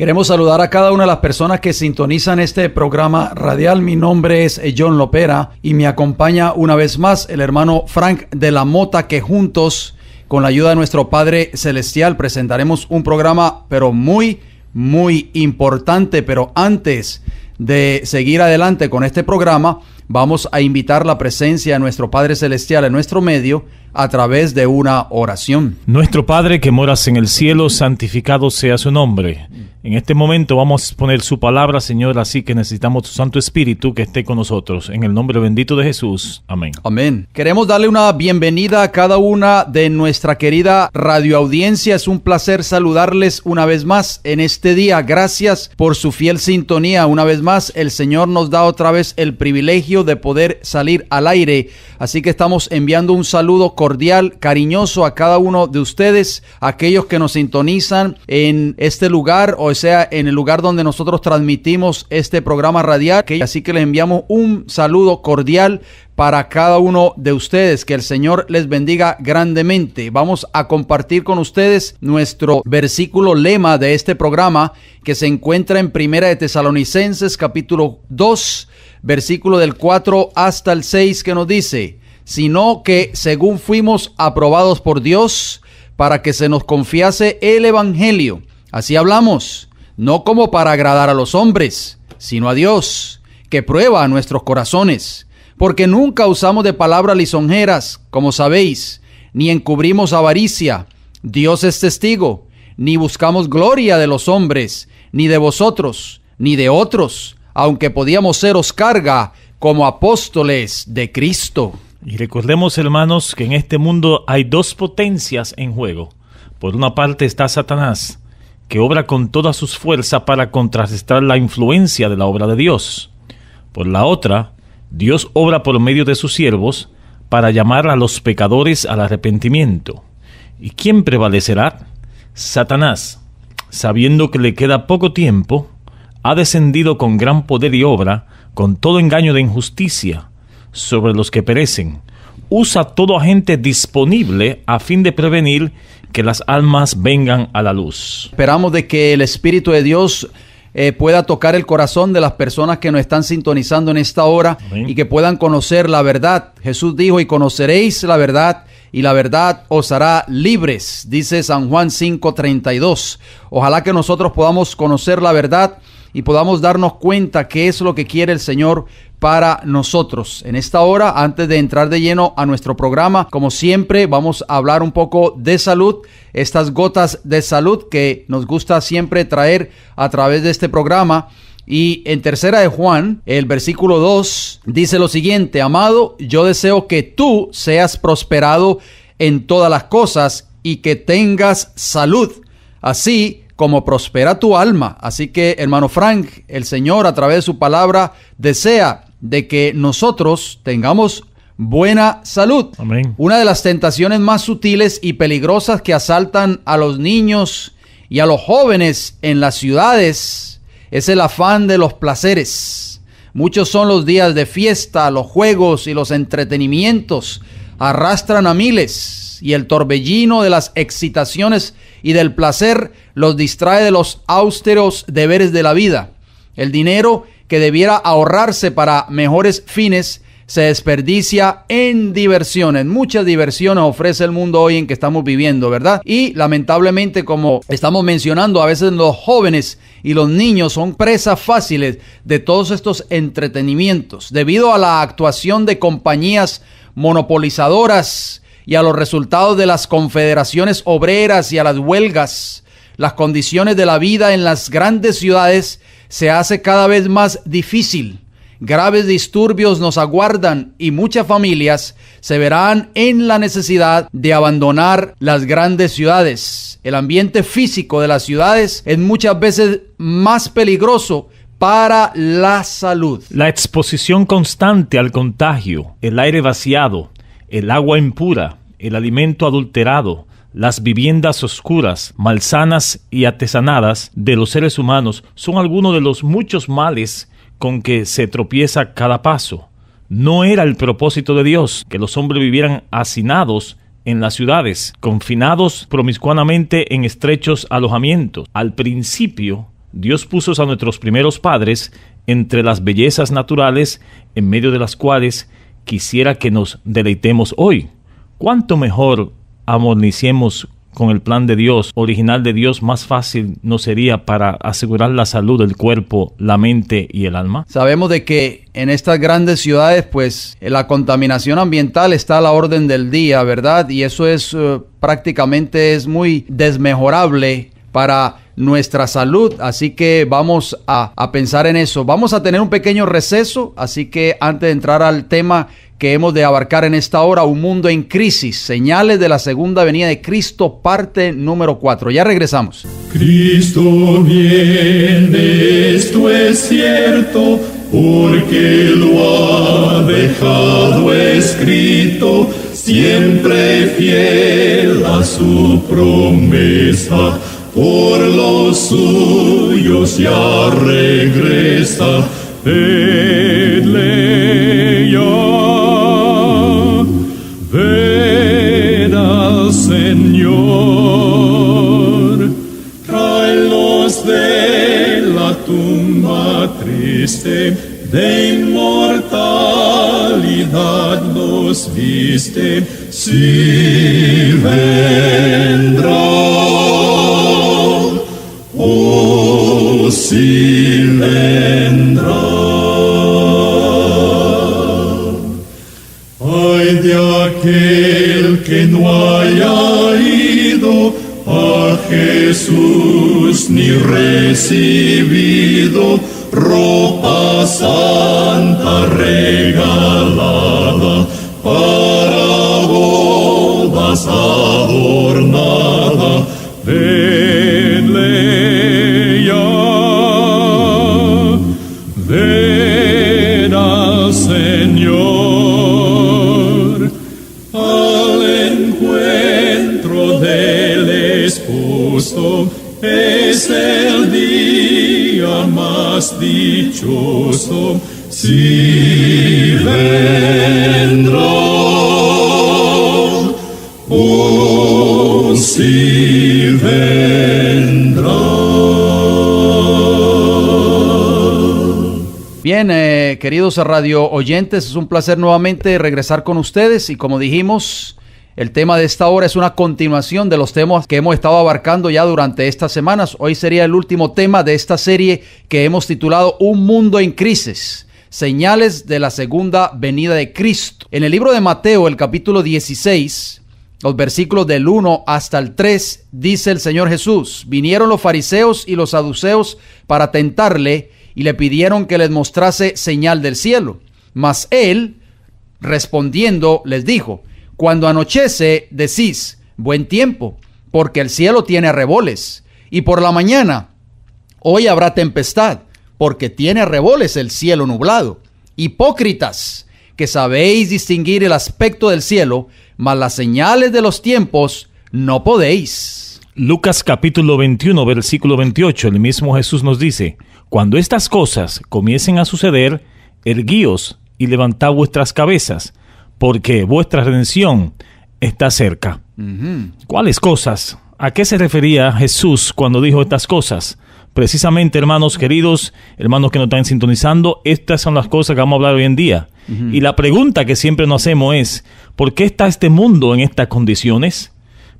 Queremos saludar a cada una de las personas que sintonizan este programa radial. Mi nombre es John Lopera y me acompaña una vez más el hermano Frank de la Mota, que juntos, con la ayuda de nuestro Padre Celestial, presentaremos un programa pero muy importante. Pero antes de seguir adelante con este programa, vamos a invitar la presencia de nuestro Padre Celestial en nuestro medio a través de una oración. Nuestro Padre que moras en el cielo, santificado sea su nombre. En este momento vamos a exponer su palabra, Señor, así que necesitamos tu Santo Espíritu que esté con nosotros. En el nombre bendito de Jesús. Amén. Amén. Queremos darle una bienvenida a cada una de nuestra querida radioaudiencia. Es un placer saludarles una vez más en este día. Gracias por su fiel sintonía. Una vez más, el Señor nos da otra vez el privilegio de poder salir al aire. Así que estamos enviando un saludo cordial, cariñoso a cada uno de ustedes, aquellos que nos sintonizan en este lugar, o sea, en el lugar donde nosotros transmitimos este programa radial. Así que les enviamos un saludo cordial para cada uno de ustedes. Que el Señor les bendiga grandemente. Vamos a compartir con ustedes nuestro versículo lema de este programa, que se encuentra en Primera de Tesalonicenses capítulo 2, versículo del 4 hasta el 6, que nos dice: sino que según fuimos aprobados por Dios para que se nos confiase el evangelio, así hablamos, no como para agradar a los hombres, sino a Dios, que prueba nuestros corazones, porque nunca usamos de palabras lisonjeras, como sabéis, ni encubrimos avaricia. Dios es testigo, ni buscamos gloria de los hombres, ni de vosotros, ni de otros, aunque podíamos seros carga como apóstoles de Cristo. Y recordemos, hermanos, que en este mundo hay dos potencias en juego. Por una parte está Satanás, que obra con toda sus fuerzas para contrarrestar la influencia de la obra de Dios. Por la otra, Dios obra por medio de sus siervos para llamar a los pecadores al arrepentimiento. ¿Y quién prevalecerá? Satanás, sabiendo que le queda poco tiempo, ha descendido con gran poder y obra, con todo engaño de injusticia, sobre los que perecen. Usa todo agente disponible a fin de prevenir que las almas vengan a la luz. Esperamos de que el Espíritu de Dios pueda tocar el corazón de las personas que nos están sintonizando en esta hora. Amén. Y que puedan conocer la verdad. Jesús dijo: y conoceréis la verdad, y la verdad os hará libres, dice San Juan 5:32. Ojalá que nosotros podamos conocer la verdad y podamos darnos cuenta qué es lo que quiere el Señor para nosotros. En esta hora, antes de entrar de lleno a nuestro programa, como siempre, vamos a hablar un poco de salud, estas gotas de salud que nos gusta siempre traer a través de este programa. Y en Tercera de Juan, el versículo 2, dice lo siguiente: amado, yo deseo que tú seas prosperado en todas las cosas y que tengas salud, así como prospera tu alma. Así que, hermano Frank, el Señor a través de su palabra desea de que nosotros tengamos buena salud. Amén. Una de las tentaciones más sutiles y peligrosas que asaltan a los niños y a los jóvenes en las ciudades es el afán de los placeres. Muchos son los días de fiesta, los juegos y los entretenimientos arrastran a miles, y el torbellino de las excitaciones y del placer los distrae de los austeros deberes de la vida. El dinero que debiera ahorrarse para mejores fines se desperdicia en diversiones. Muchas diversiones ofrece el mundo hoy en que estamos viviendo, ¿verdad? Y lamentablemente, como estamos mencionando, a veces los jóvenes y los niños son presas fáciles de todos estos entretenimientos, debido a la actuación de compañías monopolizadoras y a los resultados de las confederaciones obreras y a las huelgas. Las condiciones de la vida en las grandes ciudades se hace cada vez más difícil. Graves disturbios nos aguardan y muchas familias se verán en la necesidad de abandonar las grandes ciudades. El ambiente físico de las ciudades es muchas veces más peligroso para la salud. La exposición constante al contagio, el aire vaciado, el agua impura, el alimento adulterado, las viviendas oscuras, malsanas y artesanadas de los seres humanos son algunos de los muchos males con que se tropieza cada paso. No era el propósito de Dios que los hombres vivieran hacinados en las ciudades, confinados promiscuamente en estrechos alojamientos. Al principio, Dios puso a nuestros primeros padres entre las bellezas naturales en medio de las cuales quisiera que nos deleitemos hoy. ¿Cuánto mejor armonicemos con el plan de Dios, original de Dios, más fácil nos sería para asegurar la salud del cuerpo, la mente y el alma? Sabemos de que en estas grandes ciudades, pues, la contaminación ambiental está a la orden del día, ¿verdad? Y eso es prácticamente es muy desmejorable para nuestra salud, así que vamos a pensar en eso. Vamos a tener un pequeño receso, así que antes de entrar al tema que hemos de abarcar en esta hora, un mundo en crisis, señales de la segunda venida de Cristo, parte número 4. Ya regresamos. Cristo viene, esto es cierto, porque lo ha dejado escrito, siempre fiel a su promesa. Por los suyos ya regresa, vedle ya, ved al Señor, tráelos de la tumba triste, de inmortalidad los viste, si vendrá. Oh, si vendrá. Ay de aquel que no haya ido a Jesús ni recibido ropa santa regalada, para bodas adornada. Vedle ya, ved al Señor, al encuentro del esposo, es el día más dichoso, si vendrá. Oh, si vendrá. Bien, queridos radio oyentes, es un placer nuevamente regresar con ustedes y como dijimos, el tema de esta hora es una continuación de los temas que hemos estado abarcando ya durante estas semanas. Hoy sería el último tema de esta serie que hemos titulado Un mundo en crisis, señales de la segunda venida de Cristo. En el libro de Mateo, el capítulo 16, los versículos del 1 hasta el 3, dice el Señor Jesús: vinieron los fariseos y los saduceos para tentarle y le pidieron que les mostrase señal del cielo. Mas él, respondiendo, les dijo: cuando anochece, decís, buen tiempo, porque el cielo tiene arreboles, y por la mañana, hoy habrá tempestad, porque tiene arreboles el cielo nublado. Hipócritas, que sabéis distinguir el aspecto del cielo, mas las señales de los tiempos no podéis. Lucas capítulo 21, versículo 28, el mismo Jesús nos dice: cuando estas cosas comiencen a suceder, erguíos y levantad vuestras cabezas, porque vuestra redención está cerca. ¿Cuáles cosas? ¿A qué se refería Jesús cuando dijo estas cosas? Precisamente, hermanos queridos, hermanos que nos están sintonizando, estas son las cosas que vamos a hablar hoy en día. Y la pregunta que siempre nos hacemos es: ¿por qué está este mundo en estas condiciones?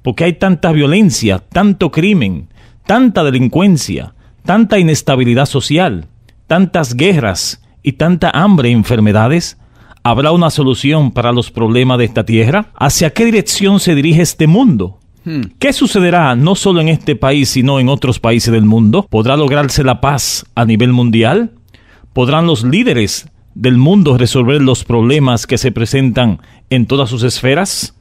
¿Por qué hay tanta violencia, tanto crimen, tanta delincuencia, tanta inestabilidad social, tantas guerras y tanta hambre e enfermedades? ¿Habrá una solución para los problemas de esta tierra? ¿Hacia qué dirección se dirige este mundo? ¿Qué sucederá no solo en este país, sino en otros países del mundo? ¿Podrá lograrse la paz a nivel mundial? ¿Podrán los líderes del mundo resolver los problemas que se presentan en todas sus esferas?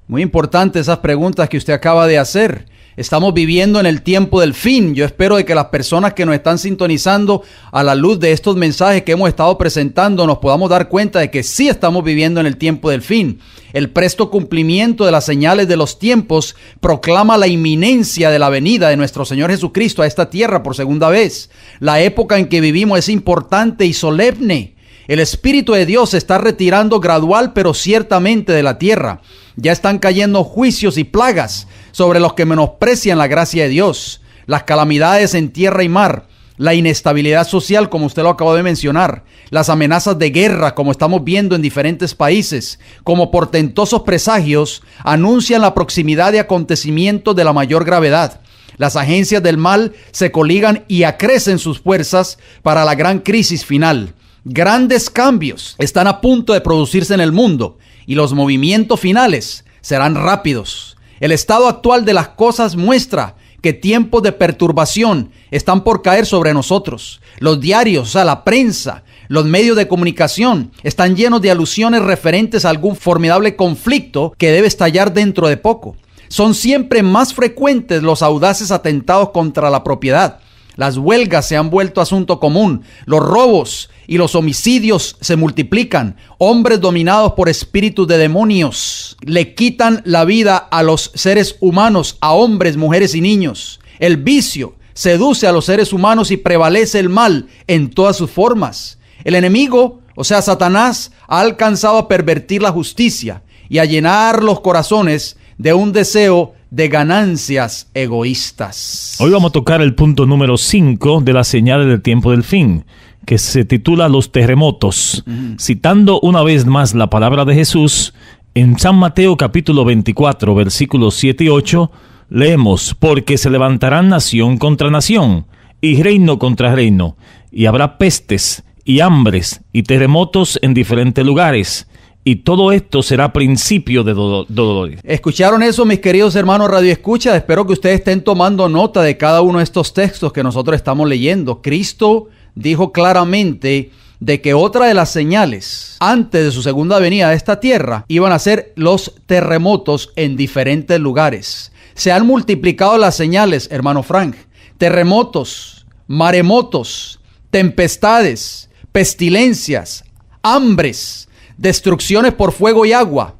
Muy importante esas preguntas que usted acaba de hacer. Estamos viviendo en el tiempo del fin. Yo espero de que las personas que nos están sintonizando a la luz de estos mensajes que hemos estado presentando nos podamos dar cuenta de que sí estamos viviendo en el tiempo del fin. El presto cumplimiento de las señales de los tiempos proclama la inminencia de la venida de nuestro Señor Jesucristo a esta tierra por segunda vez. La época en que vivimos es importante y solemne. El Espíritu de Dios se está retirando gradual pero ciertamente de la tierra. Ya están cayendo juicios y plagas sobre los que menosprecian la gracia de Dios. Las calamidades en tierra y mar la inestabilidad social, como usted lo acabó de mencionar, las amenazas de guerra, como estamos viendo en diferentes países, como portentosos presagios, anuncian la proximidad de acontecimientos de la mayor gravedad. Las agencias del mal se coligan y acrecen sus fuerzas para la gran crisis final. Grandes cambios están a punto de producirse en el mundo y los movimientos finales serán rápidos. El estado actual de las cosas muestra que tiempos de perturbación están por caer sobre nosotros. Los diarios, la prensa, los medios de comunicación están llenos de alusiones referentes a algún formidable conflicto que debe estallar dentro de poco. Son siempre más frecuentes los audaces atentados contra la propiedad. Las huelgas se han vuelto asunto común. Los robos y los homicidios se multiplican. Hombres dominados por espíritus de demonios le quitan la vida a los seres humanos, a hombres, mujeres y niños. El vicio seduce a los seres humanos y prevalece el mal en todas sus formas. El enemigo, Satanás, ha alcanzado a pervertir la justicia y a llenar los corazones de un deseo de ganancias egoístas. Hoy vamos a tocar el punto número 5 de las señales del tiempo del fin, que se titula Los terremotos. Citando una vez más la palabra de Jesús, en San Mateo capítulo 24, versículos 7 y 8, leemos: porque se levantarán nación contra nación, y reino contra reino, y habrá pestes, y hambres, y terremotos en diferentes lugares. Y todo esto será principio de dolores. ¿Escucharon eso, mis queridos hermanos Radio Escucha? Espero que ustedes estén tomando nota de cada uno de estos textos que nosotros estamos leyendo. Cristo dijo claramente de que otra de las señales antes de su segunda venida a esta tierra iban a ser los terremotos en diferentes lugares. Se han multiplicado las señales, hermano Frank. Terremotos, maremotos, tempestades, pestilencias, hambres, destrucciones por fuego y agua.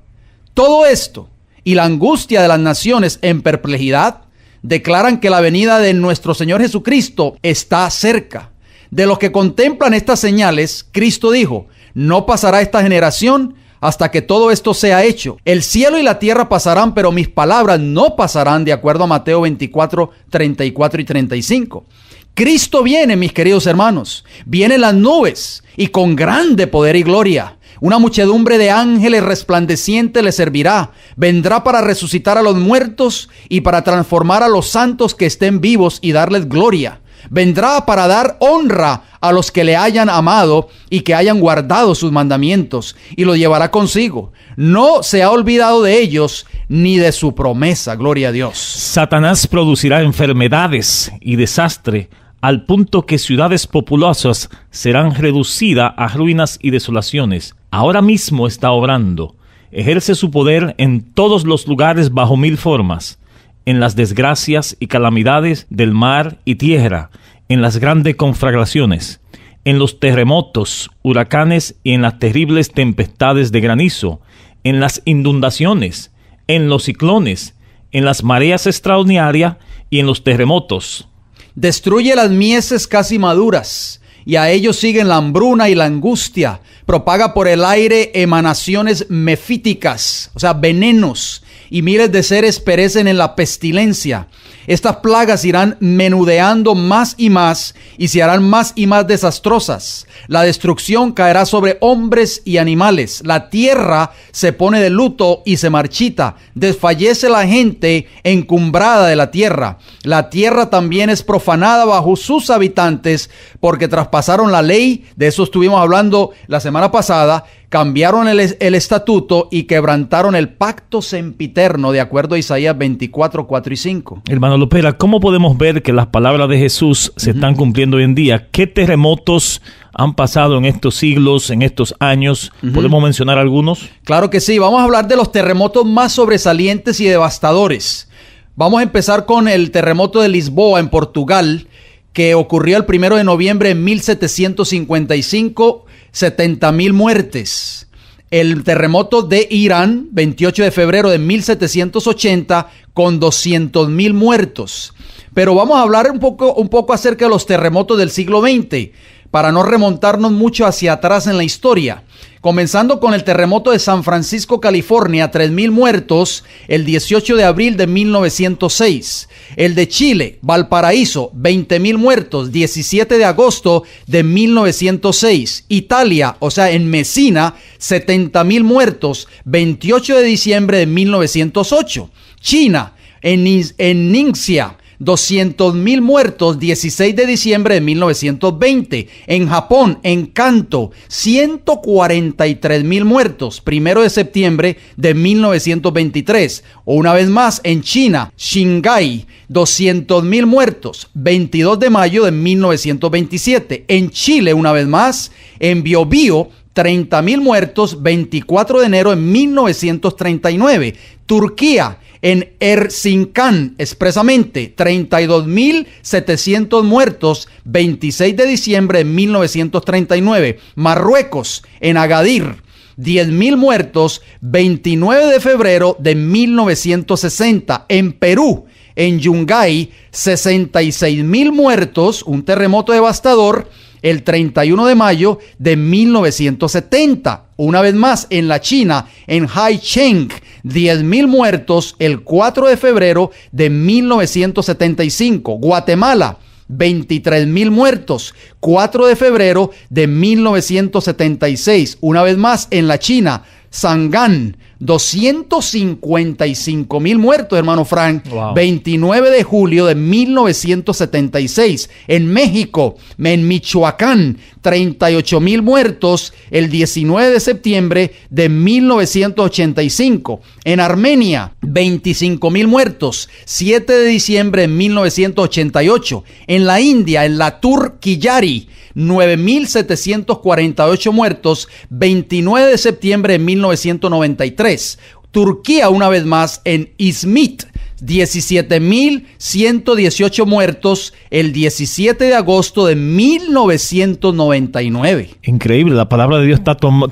Todo esto y la angustia de las naciones en perplejidad declaran que la venida de nuestro Señor Jesucristo está cerca. De los que contemplan estas señales, Cristo dijo: no pasará esta generación hasta que todo esto sea hecho. El cielo y la tierra pasarán, pero mis palabras no pasarán, de acuerdo a Mateo 24, 34 y 35. Cristo viene, mis queridos hermanos, viene en las nubes y con grande poder y gloria. Una muchedumbre de ángeles resplandecientes le servirá. Vendrá para resucitar a los muertos y para transformar a los santos que estén vivos y darles gloria. Vendrá para dar honra a los que le hayan amado y que hayan guardado sus mandamientos, y lo llevará consigo. No se ha olvidado de ellos ni de su promesa. Gloria a Dios. Satanás producirá enfermedades y desastre, al punto que ciudades populosas serán reducidas a ruinas y desolaciones. Ahora mismo está obrando. Ejerce su poder en todos los lugares bajo mil formas, en las desgracias y calamidades del mar y tierra, en las grandes conflagraciones, en los terremotos, huracanes y en las terribles tempestades de granizo, en las inundaciones, en los ciclones, en las mareas extraordinarias y en los terremotos. Destruye las mieses casi maduras, y a ellos siguen la hambruna y la angustia. Propaga por el aire emanaciones mefíticas, venenos, y miles de seres perecen en la pestilencia. Estas plagas irán menudeando más y se harán más y más desastrosas. La destrucción caerá sobre hombres y animales. La tierra se pone de luto y se marchita. Desfallece la gente encumbrada de la tierra. La tierra también es profanada bajo sus habitantes, porque traspasaron la ley. De eso estuvimos hablando la semana pasada. Cambiaron el estatuto y quebrantaron el pacto sempiterno, de acuerdo a Isaías 24, 4 y 5. Hermano Lopera, ¿cómo podemos ver que las palabras de Jesús se están cumpliendo hoy en día? ¿Qué terremotos han pasado en estos siglos, en estos años? ¿Podemos mencionar algunos? Claro que sí. Vamos a hablar de los terremotos más sobresalientes y devastadores. Vamos a empezar con el terremoto de Lisboa, en Portugal, que ocurrió el 1 de noviembre de 1755, 70,000 muertes. El terremoto de Irán, 28 de febrero de 1780, con 200,000 muertos. Pero vamos a hablar un poco acerca de los terremotos del siglo XX. para no remontarnos mucho hacia atrás en la historia. Comenzando con el terremoto de San Francisco, California, 3,000 muertos el 18 de abril de 1906. El de Chile, Valparaíso, 20,000 muertos, 17 de agosto de 1906. Italia, o sea, en Messina, 70,000 muertos, 28 de diciembre de 1908. China, en Ningxia, 200,000 muertos, 16 de diciembre de 1920. En Japón, en Kanto, 143,000 muertos, 1 de septiembre de 1923. O una vez más, en China, Shanghái, 200,000 muertos, 22 de mayo de 1927. En Chile, una vez más, en Biobío, 30,000 muertos, 24 de enero de 1939. Turquía, en Erzincan, expresamente, 32,700 muertos, 26 de diciembre de 1939. Marruecos, en Agadir, 10,000 muertos, 29 de febrero de 1960. En Perú, en Yungay, 66,000 muertos, un terremoto devastador, el 31 de mayo de 1970. Una vez más, en la China, en Haicheng, 10,000 muertos el 4 de febrero de 1975. Guatemala, 23,000 muertos, 4 de febrero de 1976. Una vez más, en la China, Shanghái, 255,000 muertos, hermano Frank. Wow. 29 de julio de 1976. En México, en Michoacán, 38,000 muertos el 19 de septiembre de 1985. En Armenia, 25,000 muertos, 7 de diciembre de 1988. En la India, en Latur Kiyari, 9,748 muertos, 29 de septiembre de 1993. Turquía, una vez más, en Izmit, 17,118 muertos el 17 de agosto de 1999. Increíble, la palabra de Dios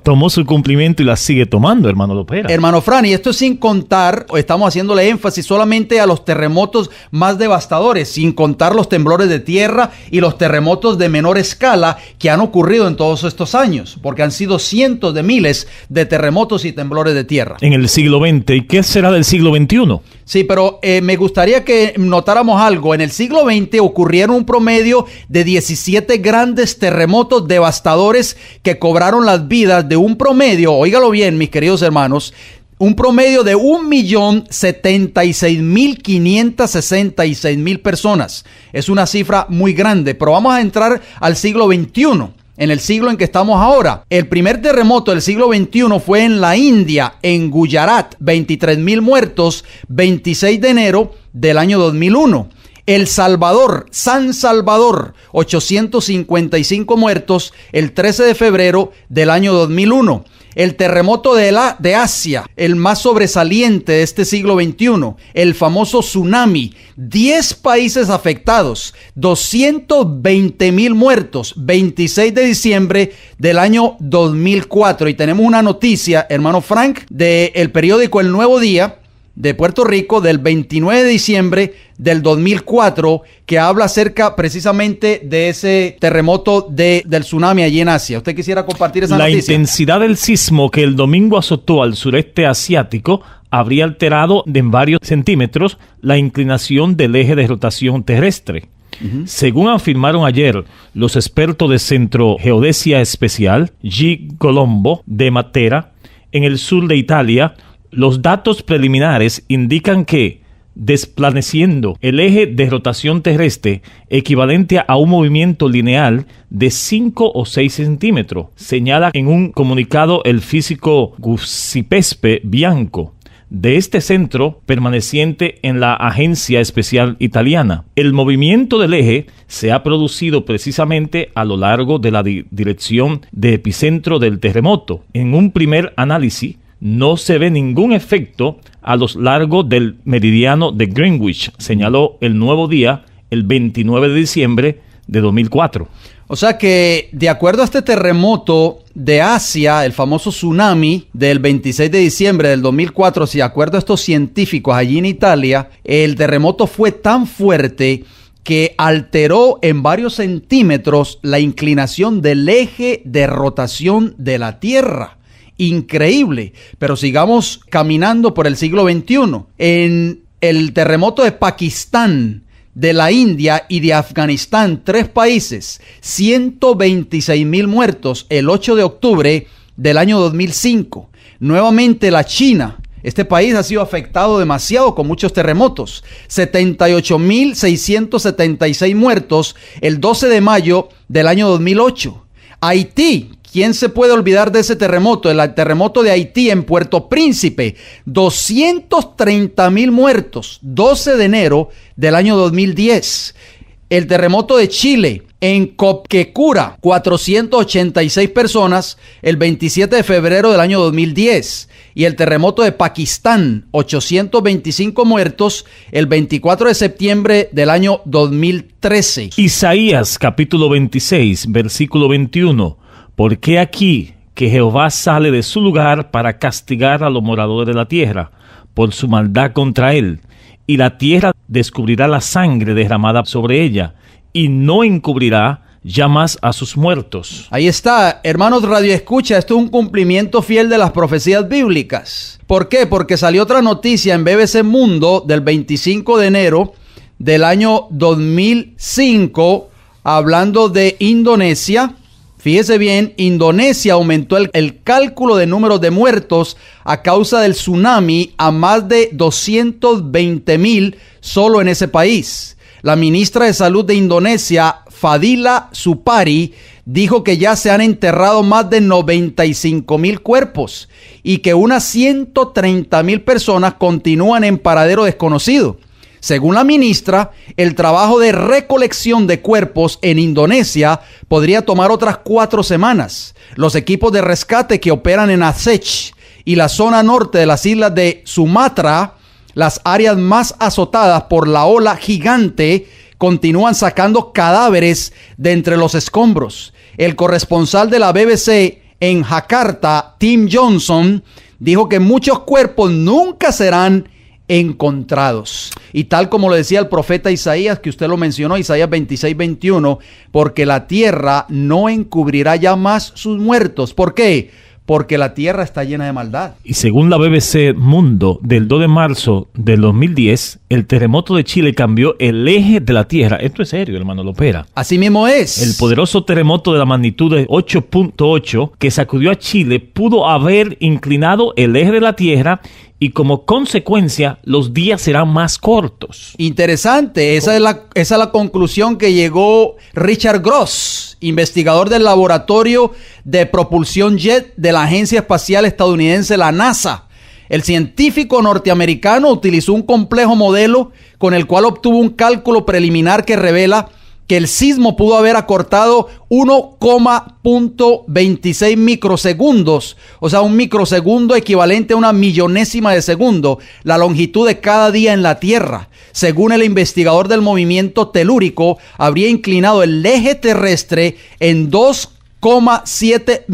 tomó su cumplimiento y la sigue tomando, hermano Lopera. Hermano Fran, y esto es sin contar, estamos haciéndole énfasis solamente a los terremotos más devastadores, sin contar los temblores de tierra y los terremotos de menor escala que han ocurrido en todos estos años, porque han sido cientos de miles de terremotos y temblores de tierra. En el siglo XX, ¿y qué será del siglo XXI? Sí, pero me gustaría que notáramos algo. En el siglo XX ocurrieron un promedio de 17 grandes terremotos devastadores que cobraron las vidas de un promedio, óigalo bien, mis queridos hermanos, un promedio de 1,076,566 personas. Es una cifra muy grande, pero vamos a entrar al siglo XXI. En el siglo en que estamos ahora. El primer terremoto del siglo XXI fue en la India, en Gujarat, 23,000 muertos, 26 de enero del año 2001. El Salvador, San Salvador, 855 muertos, el 13 de febrero del año 2001. El terremoto de Asia, el más sobresaliente de este siglo XXI, el famoso tsunami, 10 países afectados, 220,000 muertos, 26 de diciembre del año 2004. Y tenemos una noticia, hermano Frank, del periódico El Nuevo Día de Puerto Rico, del 29 de diciembre del 2004, que habla acerca precisamente de ese terremoto del tsunami allí en Asia. ¿Usted quisiera compartir esa noticia? La intensidad del sismo que el domingo azotó al sureste asiático habría alterado en varios centímetros la inclinación del eje de rotación terrestre. Según afirmaron ayer los expertos de Centro Geodesia Especial, G. Colombo, de Matera, en el sur de Italia, los datos preliminares indican que, desplaneciendo el eje de rotación terrestre equivalente a un movimiento lineal de 5 o 6 centímetros, señala en un comunicado el físico Giuseppe Bianco, de este centro permaneciente en la Agencia Especial Italiana. El movimiento del eje se ha producido precisamente a lo largo de la dirección de epicentro del terremoto. En un primer análisis, no se ve ningún efecto a lo largo del meridiano de Greenwich, señaló El Nuevo Día el 29 de diciembre de 2004. O sea que, de acuerdo a este terremoto de Asia, el famoso tsunami del 26 de diciembre del 2004, si de acuerdo a estos científicos allí en Italia, el terremoto fue tan fuerte que alteró en varios centímetros la inclinación del eje de rotación de la Tierra. Increíble. Pero sigamos caminando por el siglo XXI. En el terremoto de Pakistán, de la India y de Afganistán, 3 países, 126,000 muertos el 8 de octubre del año 2005. Nuevamente la China. Este país ha sido afectado demasiado con muchos terremotos. 78,676 muertos el 12 de mayo del año 2008. Haití. ¿Quién se puede olvidar de ese terremoto? El terremoto de Haití en Puerto Príncipe. 230,000 muertos. 12 de enero del año 2010. El terremoto de Chile en Copquecura. 486 personas el 27 de febrero del año 2010. Y el terremoto de Pakistán. 825 muertos el 24 de septiembre del año 2013. Isaías capítulo 26, versículo 21. Porque aquí que Jehová sale de su lugar para castigar a los moradores de la tierra por su maldad contra él, y la tierra descubrirá la sangre derramada sobre ella, y no encubrirá ya más a sus muertos. Ahí está, hermanos Radio Escucha, esto es un cumplimiento fiel de las profecías bíblicas. ¿Por qué? Porque salió otra noticia en BBC Mundo del 25 de enero del año 2005, hablando de Indonesia. Fíjese bien, Indonesia aumentó el cálculo de números de muertos a causa del tsunami a más de 220,000 solo en ese país. La ministra de Salud de Indonesia, Fadila Supari, dijo que ya se han enterrado más de 95,000 cuerpos y que unas 130,000 personas continúan en paradero desconocido. Según la ministra, el trabajo de recolección de cuerpos en Indonesia podría tomar otras 4 semanas. Los equipos de rescate que operan en Aceh y la zona norte de las islas de Sumatra, las áreas más azotadas por la ola gigante, continúan sacando cadáveres de entre los escombros. El corresponsal de la BBC en Jakarta, Tim Johnson, dijo que muchos cuerpos nunca serán encontrados. Y tal como lo decía el profeta Isaías, que usted lo mencionó, Isaías 26:21, porque la tierra no encubrirá ya más sus muertos. ¿Por qué? Porque la tierra está llena de maldad. Y según la BBC Mundo, del 2 de marzo del 2010, el terremoto de Chile cambió el eje de la tierra. Esto es serio, hermano Lopera. Así mismo es. El poderoso terremoto de la magnitud de 8.8 que sacudió a Chile pudo haber inclinado el eje de la tierra y como consecuencia los días serán más cortos. Interesante, esa es la conclusión que llegó Richard Gross, investigador del laboratorio de propulsión jet de la agencia espacial estadounidense, la NASA. El científico norteamericano utilizó un complejo modelo con el cual obtuvo un cálculo preliminar que revela que el sismo pudo haber acortado 1,26 microsegundos, o sea, un microsegundo equivalente a una millonésima de segundo, la longitud de cada día en la Tierra. Según el investigador del movimiento telúrico, habría inclinado el eje terrestre en 2,7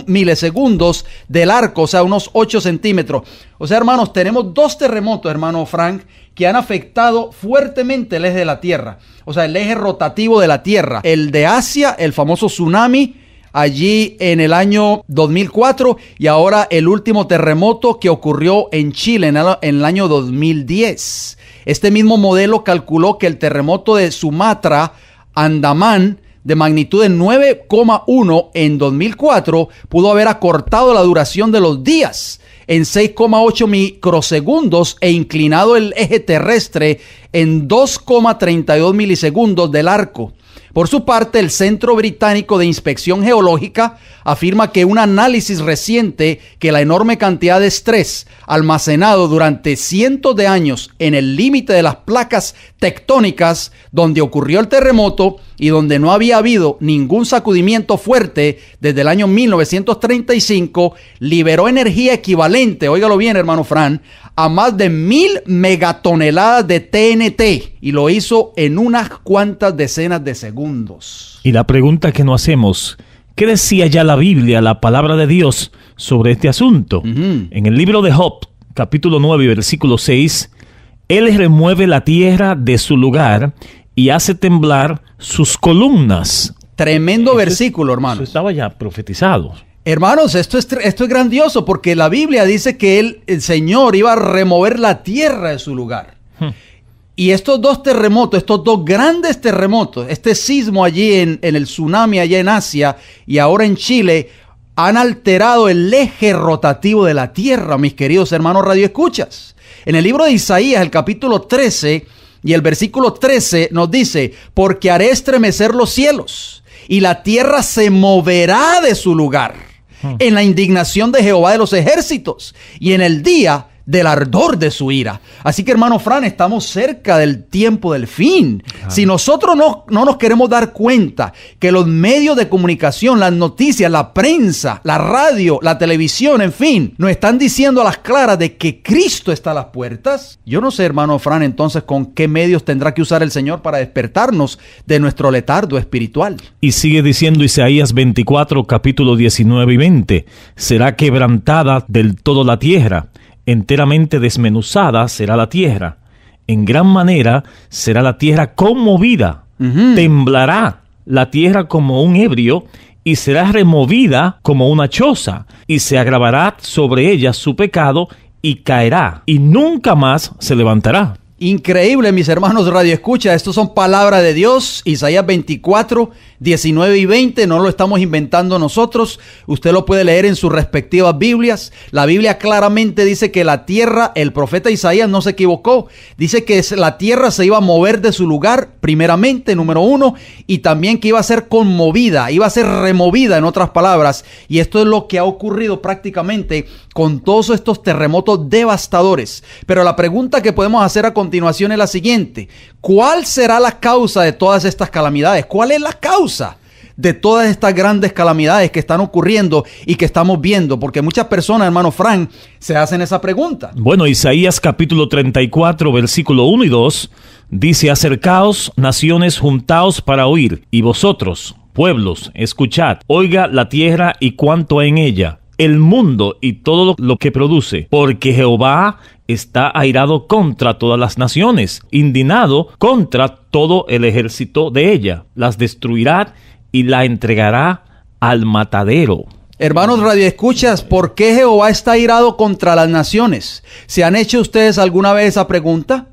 milisegundos del arco, o sea, unos 8 centímetros. O sea, hermanos, tenemos 2 terremotos, hermano Frank, que han afectado fuertemente el eje de la Tierra. O sea, el eje rotativo de la Tierra. El de Asia, el famoso tsunami, allí en el año 2004. Y ahora el último terremoto que ocurrió en Chile en el año 2010. Este mismo modelo calculó que el terremoto de Sumatra, Andamán, de magnitud de 9,1 en 2004, pudo haber acortado la duración de los días en 6,8 microsegundos e inclinado el eje terrestre en 2,32 milisegundos del arco. Por su parte, el Centro Británico de Inspección Geológica afirma que un análisis reciente que la enorme cantidad de estrés almacenado durante cientos de años en el límite de las placas tectónicas donde ocurrió el terremoto y donde no había habido ningún sacudimiento fuerte desde el año 1935, liberó energía equivalente, óigalo bien, hermano Fran, a más de 1,000 megatoneladas de TNT, y lo hizo en unas cuantas decenas de segundos. Y la pregunta que nos hacemos, ¿qué decía ya la Biblia, la palabra de Dios, sobre este asunto? En el libro de Job, capítulo 9, versículo 6, Él remueve la tierra de su lugar y hace temblar sus columnas. Tremendo versículo, hermanos. Eso estaba ya profetizado. Hermanos, esto es grandioso porque la Biblia dice que el Señor iba a remover la tierra de su lugar. Y estos dos terremotos, estos dos grandes terremotos, este sismo allí en el tsunami allá en Asia y ahora en Chile, han alterado el eje rotativo de la tierra, mis queridos hermanos radioescuchas. En el libro de Isaías, el capítulo 13 y el versículo 13 nos dice: porque haré estremecer los cielos y la tierra se moverá de su lugar en la indignación de Jehová de los ejércitos y en el día del ardor de su ira. Así que, hermano Fran, estamos cerca del tiempo del fin. Si nosotros no nos queremos dar cuenta que los medios de comunicación, las noticias, la prensa, la radio, la televisión, en fin, nos están diciendo a las claras de que Cristo está a las puertas, yo no sé, hermano Fran, entonces con qué medios tendrá que usar el Señor para despertarnos de nuestro letargo espiritual. Y sigue diciendo Isaías 24, capítulo 19 y 20, será quebrantada del todo la tierra, enteramente desmenuzada será la tierra. En gran manera será la tierra conmovida. Temblará la tierra como un ebrio y será removida como una choza. Y se agravará sobre ella su pecado y caerá. Y nunca más se levantará. Increíble, mis hermanos radioescucha, estos son palabras de Dios. Isaías 24, 19 y 20, no lo estamos inventando nosotros. Usted lo puede leer en sus respectivas Biblias. La Biblia claramente dice que la tierra, el profeta Isaías no se equivocó. Dice que la tierra se iba a mover de su lugar, primeramente, número uno, y también que iba a ser conmovida, iba a ser removida, en otras palabras. Y esto es lo que ha ocurrido prácticamente con todos estos terremotos devastadores. Pero la pregunta que podemos hacer a continuación es la siguiente: ¿cuál será la causa de todas estas calamidades? ¿Cuál es la causa de todas estas grandes calamidades que están ocurriendo y que estamos viendo? Porque muchas personas, hermano Frank, se hacen esa pregunta. Bueno, Isaías capítulo 34, versículo 1 y 2, dice: acercaos, naciones, juntaos para oír, y vosotros, pueblos, escuchad, oiga la tierra y cuanto hay en ella, el mundo y todo lo que produce, porque Jehová está airado contra todas las naciones, indignado contra todo el ejército de ella, las destruirá y la entregará al matadero. Hermanos radioescuchas, ¿por qué Jehová está airado contra las naciones? ¿Se han hecho ustedes alguna vez esa pregunta?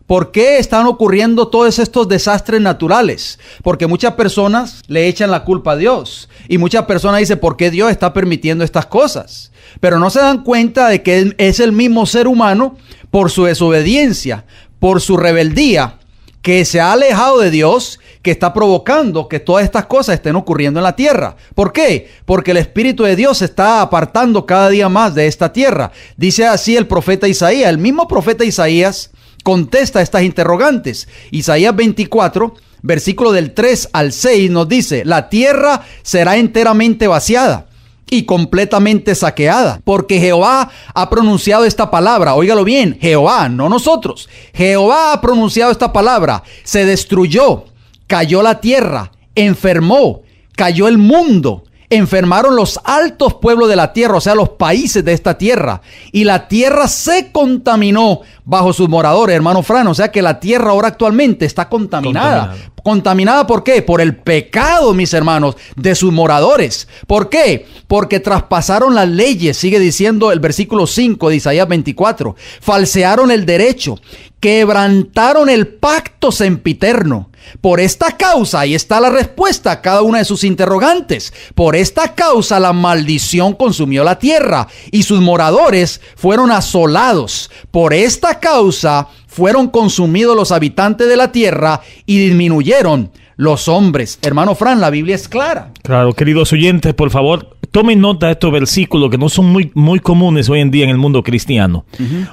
¿Por qué están ocurriendo todos estos desastres naturales? Porque muchas personas le echan la culpa a Dios. Y muchas personas dicen: ¿por qué Dios está permitiendo estas cosas? Pero no se dan cuenta de que es el mismo ser humano, por su desobediencia, por su rebeldía, que se ha alejado de Dios, que está provocando que todas estas cosas estén ocurriendo en la tierra. ¿Por qué? Porque el Espíritu de Dios se está apartando cada día más de esta tierra. Dice así el profeta Isaías. El mismo profeta Isaías contesta estas interrogantes. Isaías 24, versículo del 3 al 6 nos dice: la tierra será enteramente vaciada y completamente saqueada, porque Jehová ha pronunciado esta palabra. Óigalo bien, Jehová, no nosotros. Jehová ha pronunciado esta palabra: se destruyó, cayó la tierra, enfermó, cayó el mundo. Enfermaron los altos pueblos de la tierra, o sea, los países de esta tierra. Y la tierra se contaminó bajo sus moradores, hermano Fran. O sea que la tierra ahora actualmente está contaminada. ¿Contaminada por qué? Por el pecado, mis hermanos, de sus moradores. ¿Por qué? Porque traspasaron las leyes, sigue diciendo el versículo 5 de Isaías 24. Falsearon el derecho, quebrantaron el pacto sempiterno. Por esta causa, ahí está la respuesta a cada una de sus interrogantes. Por esta causa la maldición consumió la tierra y sus moradores fueron asolados. Por esta causa fueron consumidos los habitantes de la tierra y disminuyeron los hombres. Hermano Fran, la Biblia es clara. Claro, queridos oyentes, por favor, tomen nota de estos versículos que no son muy comunes hoy en día en el mundo cristiano.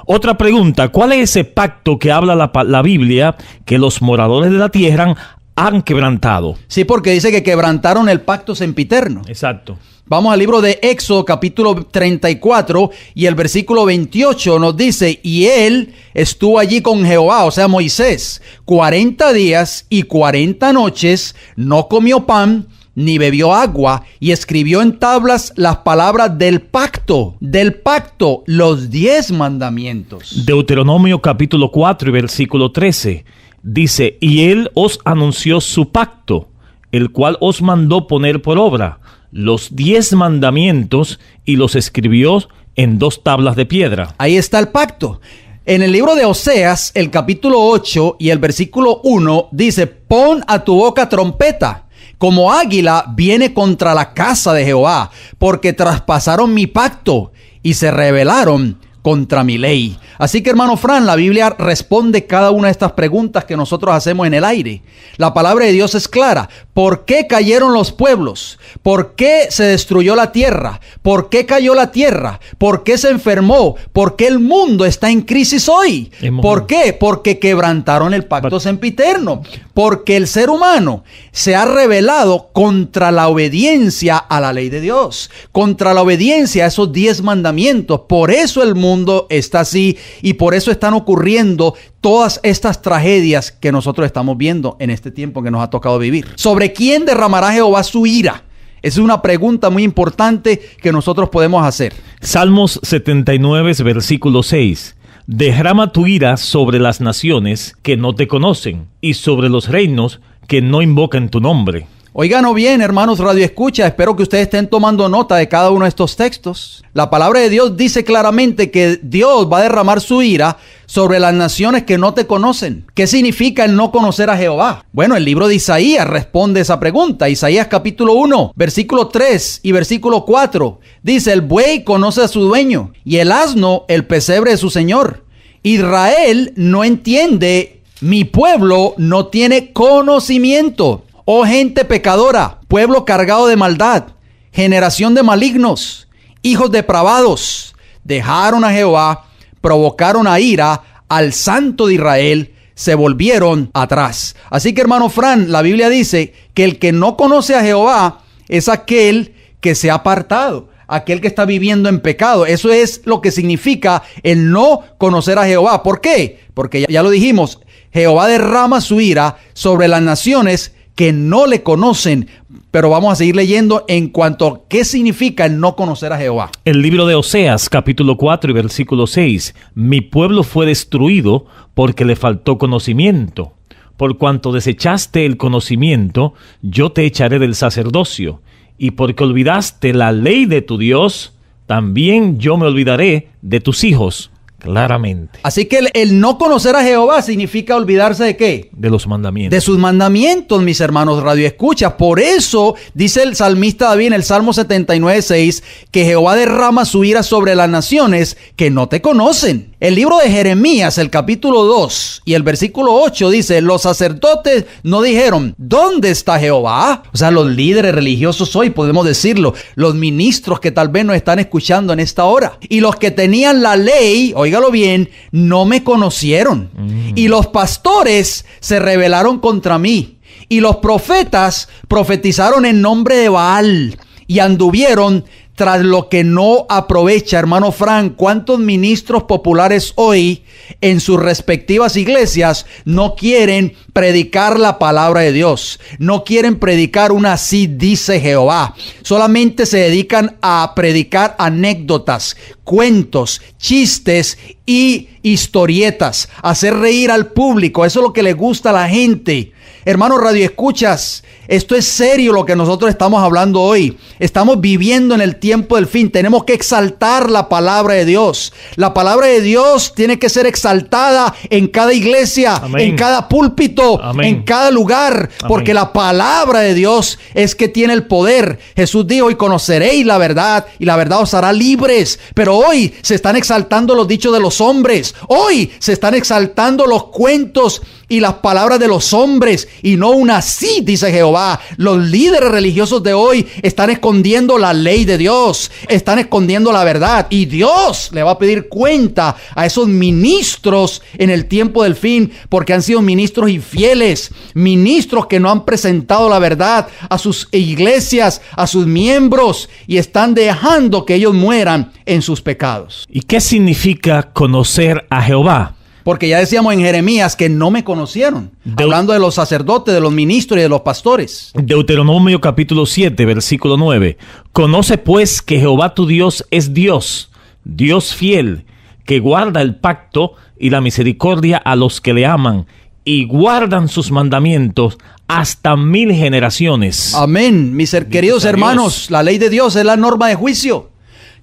Otra pregunta: ¿cuál es ese pacto que habla la Biblia que los moradores de la tierra han quebrantado? Sí, porque dice que quebrantaron el pacto sempiterno. Exacto. Vamos al libro de Éxodo capítulo 34 y el versículo 28 nos dice: y él estuvo allí con Jehová, o sea Moisés, 40 días y 40 noches, no comió pan ni bebió agua, y escribió en tablas las palabras del pacto, los 10 mandamientos. Deuteronomio capítulo 4 y versículo 13. Dice, y él os anunció su pacto, el cual os mandó poner por obra, los 10 mandamientos, y los escribió en 2 tablas de piedra. Ahí está el pacto. En el libro de Oseas, el capítulo 8 y el versículo 1 dice, pon a tu boca trompeta, como águila viene contra la casa de Jehová, porque traspasaron mi pacto y se rebelaron contra mi ley. Así que, hermano Fran, la Biblia responde cada una de estas preguntas que nosotros hacemos en el aire. La palabra de Dios es clara. ¿Por qué cayeron los pueblos? ¿Por qué se destruyó la tierra? ¿Por qué cayó la tierra? ¿Por qué se enfermó? ¿Por qué el mundo está en crisis hoy? ¿Por qué? Porque quebrantaron el pacto sempiterno. Porque el ser humano se ha rebelado contra la obediencia a la ley de Dios, contra la obediencia a esos 10 mandamientos. Por eso el mundo está así y por eso están ocurriendo todas estas tragedias que nosotros estamos viendo en este tiempo que nos ha tocado vivir. ¿Sobre quién derramará Jehová su ira? Esa es una pregunta muy importante que nosotros podemos hacer. Salmos 79, versículo 6. Derrama tu ira sobre las naciones que no te conocen y sobre los reinos que no invocan tu nombre. Óiganlo bien, hermanos Radio Escucha, espero que ustedes estén tomando nota de cada uno de estos textos. La palabra de Dios dice claramente que Dios va a derramar su ira sobre las naciones que no te conocen. ¿Qué significa el no conocer a Jehová? Bueno, el libro de Isaías responde esa pregunta. Isaías capítulo 1, versículo 3 y versículo 4. Dice, el buey conoce a su dueño y el asno el pesebre de su señor. Israel no entiende, mi pueblo no tiene conocimiento. Oh gente pecadora, pueblo cargado de maldad, generación de malignos, hijos depravados, dejaron a Jehová, provocaron a ira al Santo de Israel, se volvieron atrás. Así que, hermano Fran, la Biblia dice que el que no conoce a Jehová es aquel que se ha apartado, aquel que está viviendo en pecado. Eso es lo que significa el no conocer a Jehová. ¿Por qué? Porque ya lo dijimos, Jehová derrama su ira sobre las naciones que no le conocen, pero vamos a seguir leyendo en cuanto a qué significa el no conocer a Jehová. El libro de Oseas, capítulo 4 y versículo 6. Mi pueblo fue destruido porque le faltó conocimiento. Por cuanto desechaste el conocimiento, yo te echaré del sacerdocio. Y porque olvidaste la ley de tu Dios, también yo me olvidaré de tus hijos. Claramente. Así que el no conocer a Jehová significa olvidarse ¿de qué? De los mandamientos. De sus mandamientos, mis hermanos Radio Escucha. Por eso dice el salmista David en el Salmo 79:6 que Jehová derrama su ira sobre las naciones que no te conocen. El libro de Jeremías, el capítulo 2 y el versículo 8 dice, los sacerdotes no dijeron, ¿dónde está Jehová? O sea, los líderes religiosos hoy, podemos decirlo, los ministros que tal vez nos están escuchando en esta hora. Y los que tenían la ley, óigalo bien, no me conocieron. Y los pastores se rebelaron contra mí. Y los profetas profetizaron en nombre de Baal y anduvieron tras lo que no aprovecha. Hermano Fran, ¿cuántos ministros populares hoy en sus respectivas iglesias no quieren predicar la palabra de Dios? No quieren predicar una así dice Jehová. Solamente se dedican a predicar anécdotas, cuentos, chistes y historietas, hacer reír al público. Eso es lo que le gusta a la gente. Hermanos Radio Escuchas, esto es serio lo que nosotros estamos hablando hoy. Estamos viviendo en el tiempo del fin. Tenemos que exaltar la palabra de Dios. La palabra de Dios tiene que ser exaltada en cada iglesia, amén, en cada púlpito, amén, en cada lugar, amén, porque la palabra de Dios es que tiene el poder. Jesús dijo, y conoceréis la verdad, y la verdad os hará libres. Pero hoy se están exaltando los dichos de los hombres. Hoy se están exaltando los cuentos y las palabras de los hombres, y no una así dice Jehová. Los líderes religiosos de hoy están escondiendo la ley de Dios, están escondiendo la verdad, y Dios le va a pedir cuenta a esos ministros en el tiempo del fin, porque han sido ministros infieles, ministros que no han presentado la verdad a sus iglesias, a sus miembros, y están dejando que ellos mueran en sus pecados. ¿Y qué significa conocer a Jehová? Porque ya decíamos en Jeremías que no me conocieron. Hablando de los sacerdotes, de los ministros y de los pastores. Deuteronomio capítulo 7, versículo 9. Conoce pues que Jehová tu Dios es Dios, Dios fiel, que guarda el pacto y la misericordia a los que le aman y guardan sus mandamientos hasta 1000 generaciones. Amén. Mis queridos hermanos, la ley de Dios es la norma de juicio.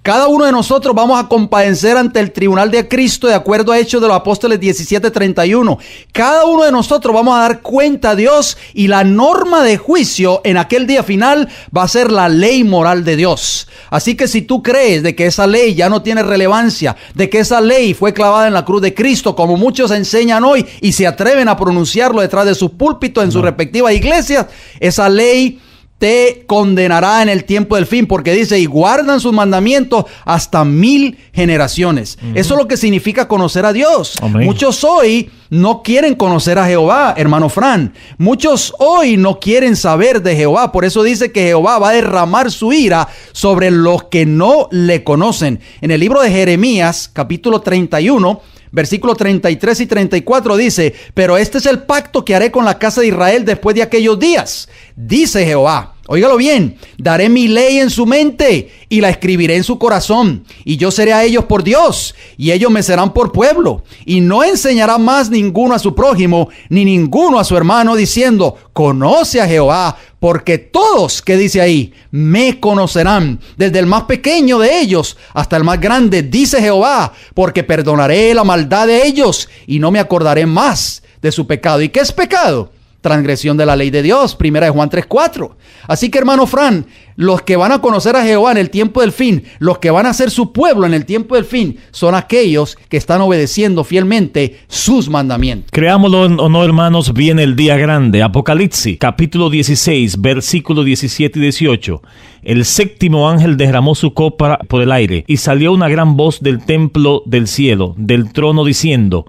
Cada uno de nosotros vamos a comparecer ante el tribunal de Cristo de acuerdo a Hechos de los Apóstoles 17:31. Cada uno de nosotros vamos a dar cuenta a Dios y la norma de juicio en aquel día final va a ser la ley moral de Dios. Así que si tú crees de que esa ley ya no tiene relevancia, de que esa ley fue clavada en la cruz de Cristo, como muchos enseñan hoy y se atreven a pronunciarlo detrás de sus púlpitos en sus respectivas iglesias, esa ley te condenará en el tiempo del fin, porque dice, y guardan sus mandamientos hasta 1000 generaciones. Eso es lo que significa conocer a Dios. Amén. Muchos hoy no quieren conocer a Jehová, hermano Fran. Muchos hoy no quieren saber de Jehová. Por eso dice que Jehová va a derramar su ira sobre los que no le conocen. En el libro de Jeremías, capítulo 31, versículo 33 y 34 dice, pero este es el pacto que haré con la casa de Israel después de aquellos días, dice Jehová. Óigalo bien, daré mi ley en su mente y la escribiré en su corazón, y yo seré a ellos por Dios, y ellos me serán por pueblo, y no enseñará más ninguno a su prójimo, ni ninguno a su hermano, diciendo, conoce a Jehová, porque todos, ¿qué dice ahí? Me conocerán, desde el más pequeño de ellos hasta el más grande, dice Jehová, porque perdonaré la maldad de ellos, y no me acordaré más de su pecado. ¿Y qué es pecado? Transgresión de la ley de Dios, 1 Juan 3:4. Así que, hermano Fran, los que van a conocer a Jehová en el tiempo del fin, los que van a ser su pueblo en el tiempo del fin, son aquellos que están obedeciendo fielmente sus mandamientos. Creámoslo o no, hermanos, viene el día grande. Apocalipsis, capítulo 16, versículos 17 y 18. El séptimo ángel derramó su copa por el aire, y salió una gran voz del templo del cielo, del trono, diciendo,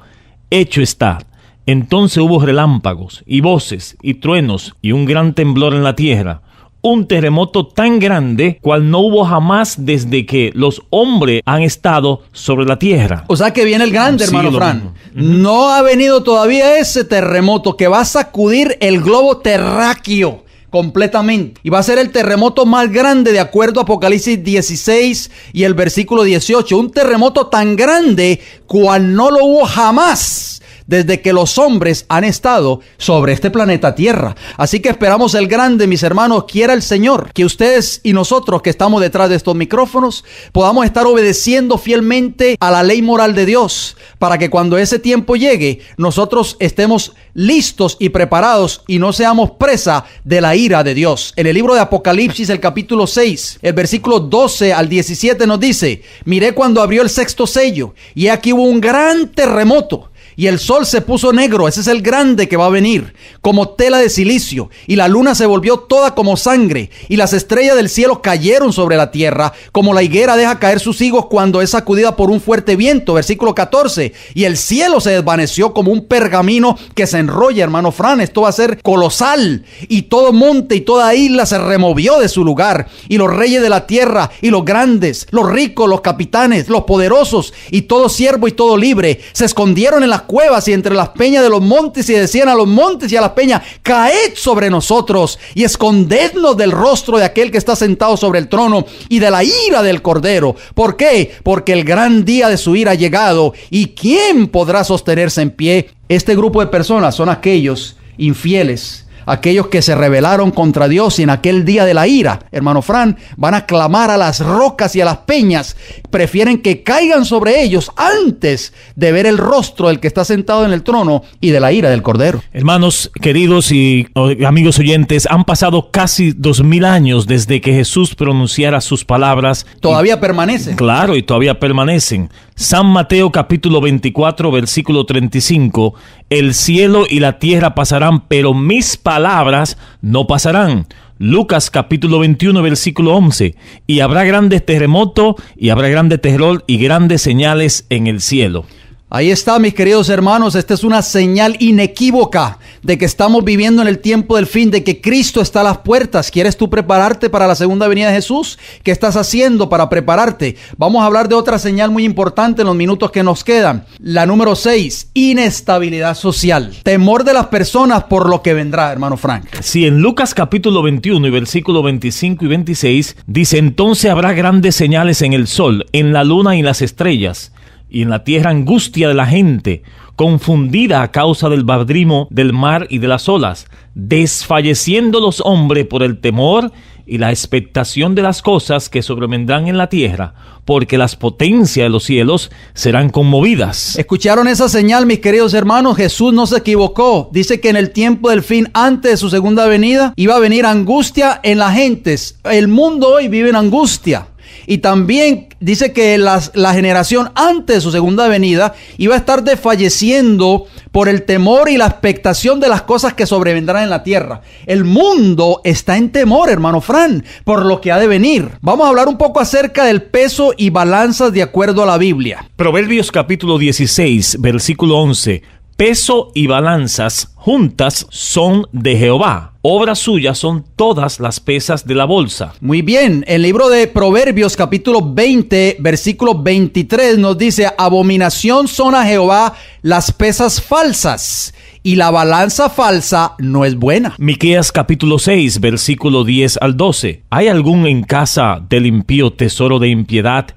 hecho está. Entonces hubo relámpagos, y voces, y truenos, y un gran temblor en la tierra. Un terremoto tan grande, cual no hubo jamás desde que los hombres han estado sobre la tierra. O sea que viene el grande, hermano Fran. No ha venido todavía ese terremoto que va a sacudir el globo terráqueo completamente. Y va a ser el terremoto más grande de acuerdo a Apocalipsis 16 y el versículo 18. Un terremoto tan grande cual no lo hubo jamás desde que los hombres han estado sobre este planeta Tierra. Así que esperamos el grande, mis hermanos. Quiera el Señor que ustedes y nosotros que estamos detrás de estos micrófonos podamos estar obedeciendo fielmente a la ley moral de Dios, para que cuando ese tiempo llegue, nosotros estemos listos y preparados y no seamos presa de la ira de Dios. En el libro de Apocalipsis, el capítulo 6, el versículo 12 al 17 nos dice, miré cuando abrió el sexto sello, y aquí hubo un gran terremoto, y el sol se puso negro, ese es el grande que va a venir, como tela de silicio, y la luna se volvió toda como sangre, y las estrellas del cielo cayeron sobre la tierra, como la higuera deja caer sus higos cuando es sacudida por un fuerte viento. Versículo 14, y el cielo se desvaneció como un pergamino que se enrolla, hermano Fran. Esto va a ser colosal, y todo monte y toda isla se removió de su lugar, y los reyes de la tierra, y los grandes, los ricos, los capitanes, los poderosos, y todo siervo y todo libre, se escondieron en las cuevas y entre las peñas de los montes, y decían a los montes y a las peñas, caed sobre nosotros y escondednos del rostro de aquel que está sentado sobre el trono y de la ira del Cordero. ¿Por qué? Porque el gran día de su ira ha llegado, y ¿quién podrá sostenerse en pie? Este grupo de personas son aquellos infieles, aquellos que se rebelaron contra Dios, y en aquel día de la ira, hermano Fran, van a clamar a las rocas y a las peñas. Prefieren que caigan sobre ellos antes de ver el rostro del que está sentado en el trono y de la ira del Cordero. Hermanos queridos y amigos oyentes, han pasado casi 2000 años desde que Jesús pronunciara sus palabras. Todavía permanecen. Claro, y todavía permanecen. San Mateo capítulo 24, versículo 35, el cielo y la tierra pasarán, pero mis palabras no pasarán. Lucas capítulo 21, versículo 11, y habrá grandes terremotos, y habrá grande terror y grandes señales en el cielo. Ahí está, mis queridos hermanos. Esta es una señal inequívoca de que estamos viviendo en el tiempo del fin, de que Cristo está a las puertas. ¿Quieres tú prepararte para la segunda venida de Jesús? ¿Qué estás haciendo para prepararte? Vamos a hablar de otra señal muy importante en los minutos que nos quedan. La número 6, inestabilidad social. Temor de las personas por lo que vendrá, hermano Frank. Sí, en Lucas capítulo 21 y versículo 25 y 26 dice, entonces habrá grandes señales en el sol, en la luna y en las estrellas, y en la tierra angustia de la gente, confundida a causa del bardimo del mar y de las olas, desfalleciendo los hombres por el temor y la expectación de las cosas que sobrevendrán en la tierra, porque las potencias de los cielos serán conmovidas. ¿Escucharon esa señal, mis queridos hermanos? Jesús no se equivocó. Dice que en el tiempo del fin, antes de su segunda venida, iba a venir angustia en las gentes. El mundo hoy vive en angustia. Y también dice que la generación antes de su segunda venida iba a estar desfalleciendo por el temor y la expectación de las cosas que sobrevendrán en la tierra. El mundo está en temor, hermano Fran, por lo que ha de venir. Vamos a hablar un poco acerca del peso y balanzas de acuerdo a la Biblia. Proverbios capítulo 16, versículo 11. Peso y balanzas juntas son de Jehová. Obras suyas son todas las pesas de la bolsa. Muy bien, el libro de Proverbios capítulo 20, versículo 23 nos dice: abominación son a Jehová las pesas falsas, y la balanza falsa no es buena. Miqueas capítulo 6, versículo 10 al 12. ¿Hay algún en casa del impío tesoro de impiedad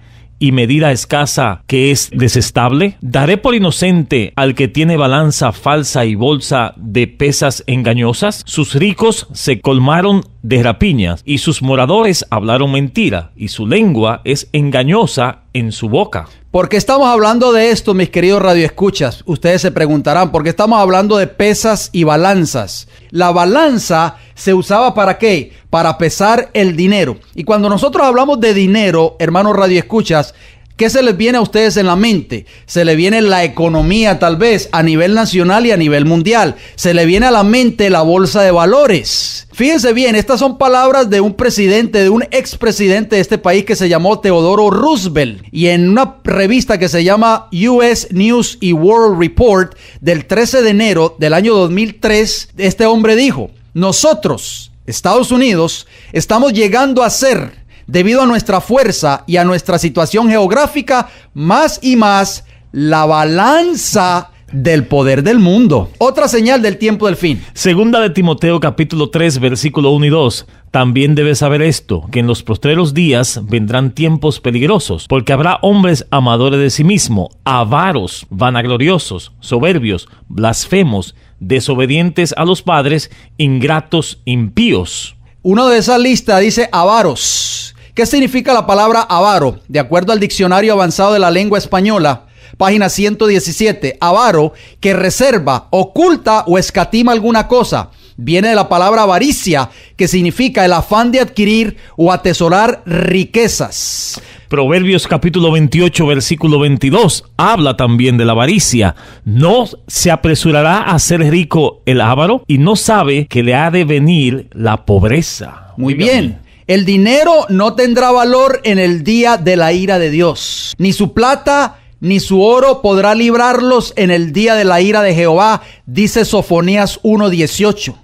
y medida escasa que es desestable? Daré por inocente al que tiene balanza falsa y bolsa de pesas engañosas. Sus ricos se colmaron de rapiñas y sus moradores hablaron mentira, y su lengua es engañosa en su boca. ¿Por qué estamos hablando de esto, mis queridos radioescuchas? Ustedes se preguntarán, ¿por qué estamos hablando de pesas y balanzas? La balanza se usaba ¿para qué? Para pesar el dinero. Y cuando nosotros hablamos de dinero, hermanos radioescuchas, ¿qué se les viene a ustedes en la mente? Se le viene la economía, tal vez, a nivel nacional y a nivel mundial. Se le viene a la mente la bolsa de valores. Fíjense bien, estas son palabras de un presidente, de un expresidente de este país que se llamó Teodoro Roosevelt. Y en una revista que se llama US News y World Report del 13 de enero del año 2003, este hombre dijo: nosotros, Estados Unidos, estamos llegando a ser, debido a nuestra fuerza y a nuestra situación geográfica, más y más la balanza del poder del mundo. Otra señal del tiempo del fin. Segunda de Timoteo capítulo 3, versículo 1 y 2. También debes saber esto, que en los postreros días vendrán tiempos peligrosos, porque habrá hombres amadores de sí mismo, avaros, vanagloriosos, soberbios, blasfemos, desobedientes a los padres, ingratos, impíos. Uno de esa lista dice avaros. ¿Qué significa la palabra avaro? De acuerdo al Diccionario Avanzado de la Lengua Española, página 117, avaro, que reserva, oculta o escatima alguna cosa. Viene de la palabra avaricia, que significa el afán de adquirir o atesorar riquezas. Proverbios capítulo 28, versículo 22, habla también de la avaricia. No se apresurará a ser rico el avaro y no sabe que le ha de venir la pobreza. Muy bien. El dinero no tendrá valor en el día de la ira de Dios. Ni su plata ni su oro podrá librarlos en el día de la ira de Jehová, dice Sofonías 1:18.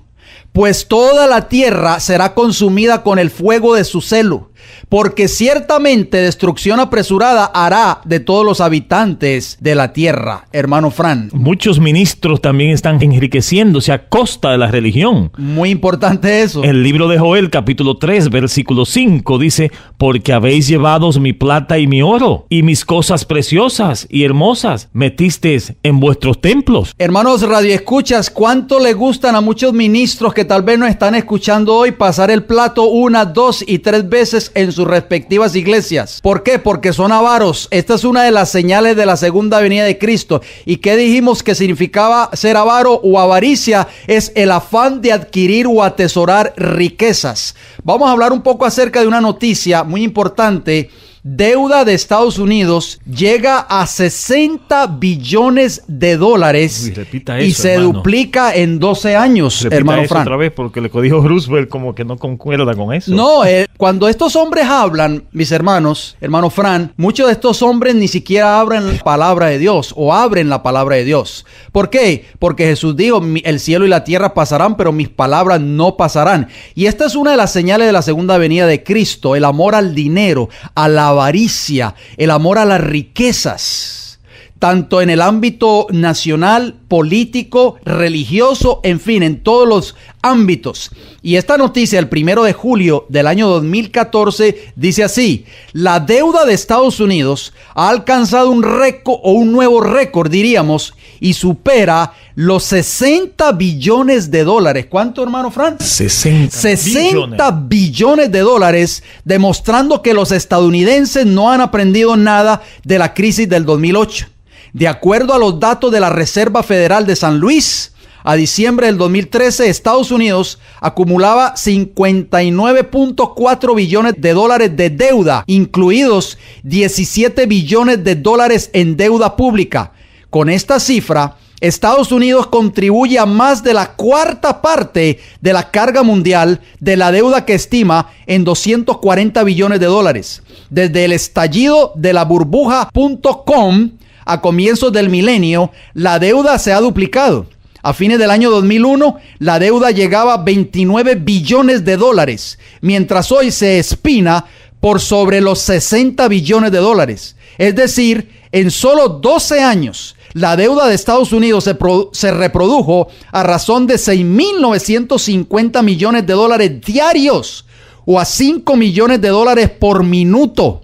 Pues toda la tierra será consumida con el fuego de su celo, porque ciertamente destrucción apresurada hará de todos los habitantes de la tierra. Hermano Fran. Muchos ministros también están enriqueciéndose a costa de la religión. Muy importante eso. El libro de Joel, capítulo 3, versículo 5, dice: porque habéis llevado mi plata y mi oro, y mis cosas preciosas y hermosas metisteis en vuestros templos. Hermanos radioescuchas, ¿cuánto le gustan a muchos ministros que tal vez nos están escuchando hoy pasar el plato 1, 2 y 3 veces en sus respectivas iglesias? ¿Por qué? Porque son avaros. Esta es una de las señales de la segunda venida de Cristo. ¿Y qué dijimos que significaba ser avaro o avaricia? Es el afán de adquirir o atesorar riquezas. Vamos a hablar un poco acerca de una noticia muy importante. Deuda de Estados Unidos llega a 60 billones de dólares. Uy, repita y eso, se hermano. duplica en 12 años, Repita hermano eso Fran. otra vez, porque lo que dijo Roosevelt como que no concuerda con eso. No, cuando estos hombres hablan, mis hermanos, hermano Fran, muchos de estos hombres ni siquiera abren la palabra de Dios o abren la palabra de Dios. ¿Por qué? Porque Jesús dijo: el cielo y la tierra pasarán, pero mis palabras no pasarán. Y esta es una de las señales de la segunda venida de Cristo: el amor al dinero, a la avaricia, el amor a las riquezas. tanto en el ámbito nacional, político, religioso, en fin, en todos los ámbitos. Y esta noticia, el 1 de julio del año 2014, dice así: la deuda de Estados Unidos ha alcanzado un récord, o un nuevo récord, diríamos, y supera los 60 billones de dólares. ¿Cuánto, hermano Fran? 60 billones de dólares, demostrando que los estadounidenses no han aprendido nada de la crisis del 2008. De acuerdo a los datos de la Reserva Federal de San Luis, a diciembre del 2013, Estados Unidos acumulaba 59.4 billones de dólares de deuda, incluidos 17 billones de dólares en deuda pública. Con esta cifra, Estados Unidos contribuye a más de la cuarta parte de la carga mundial de la deuda que estima en 240 billones de dólares. Desde el estallido de la burbuja.com a comienzos del milenio, la deuda se ha duplicado. A fines del año 2001, la deuda llegaba a 29 billones de dólares, mientras hoy se espina por sobre los 60 billones de dólares. Es decir, en solo 12 años, la deuda de Estados Unidos se reprodujo a razón de 6.950 millones de dólares diarios, o a 5 millones de dólares por minuto.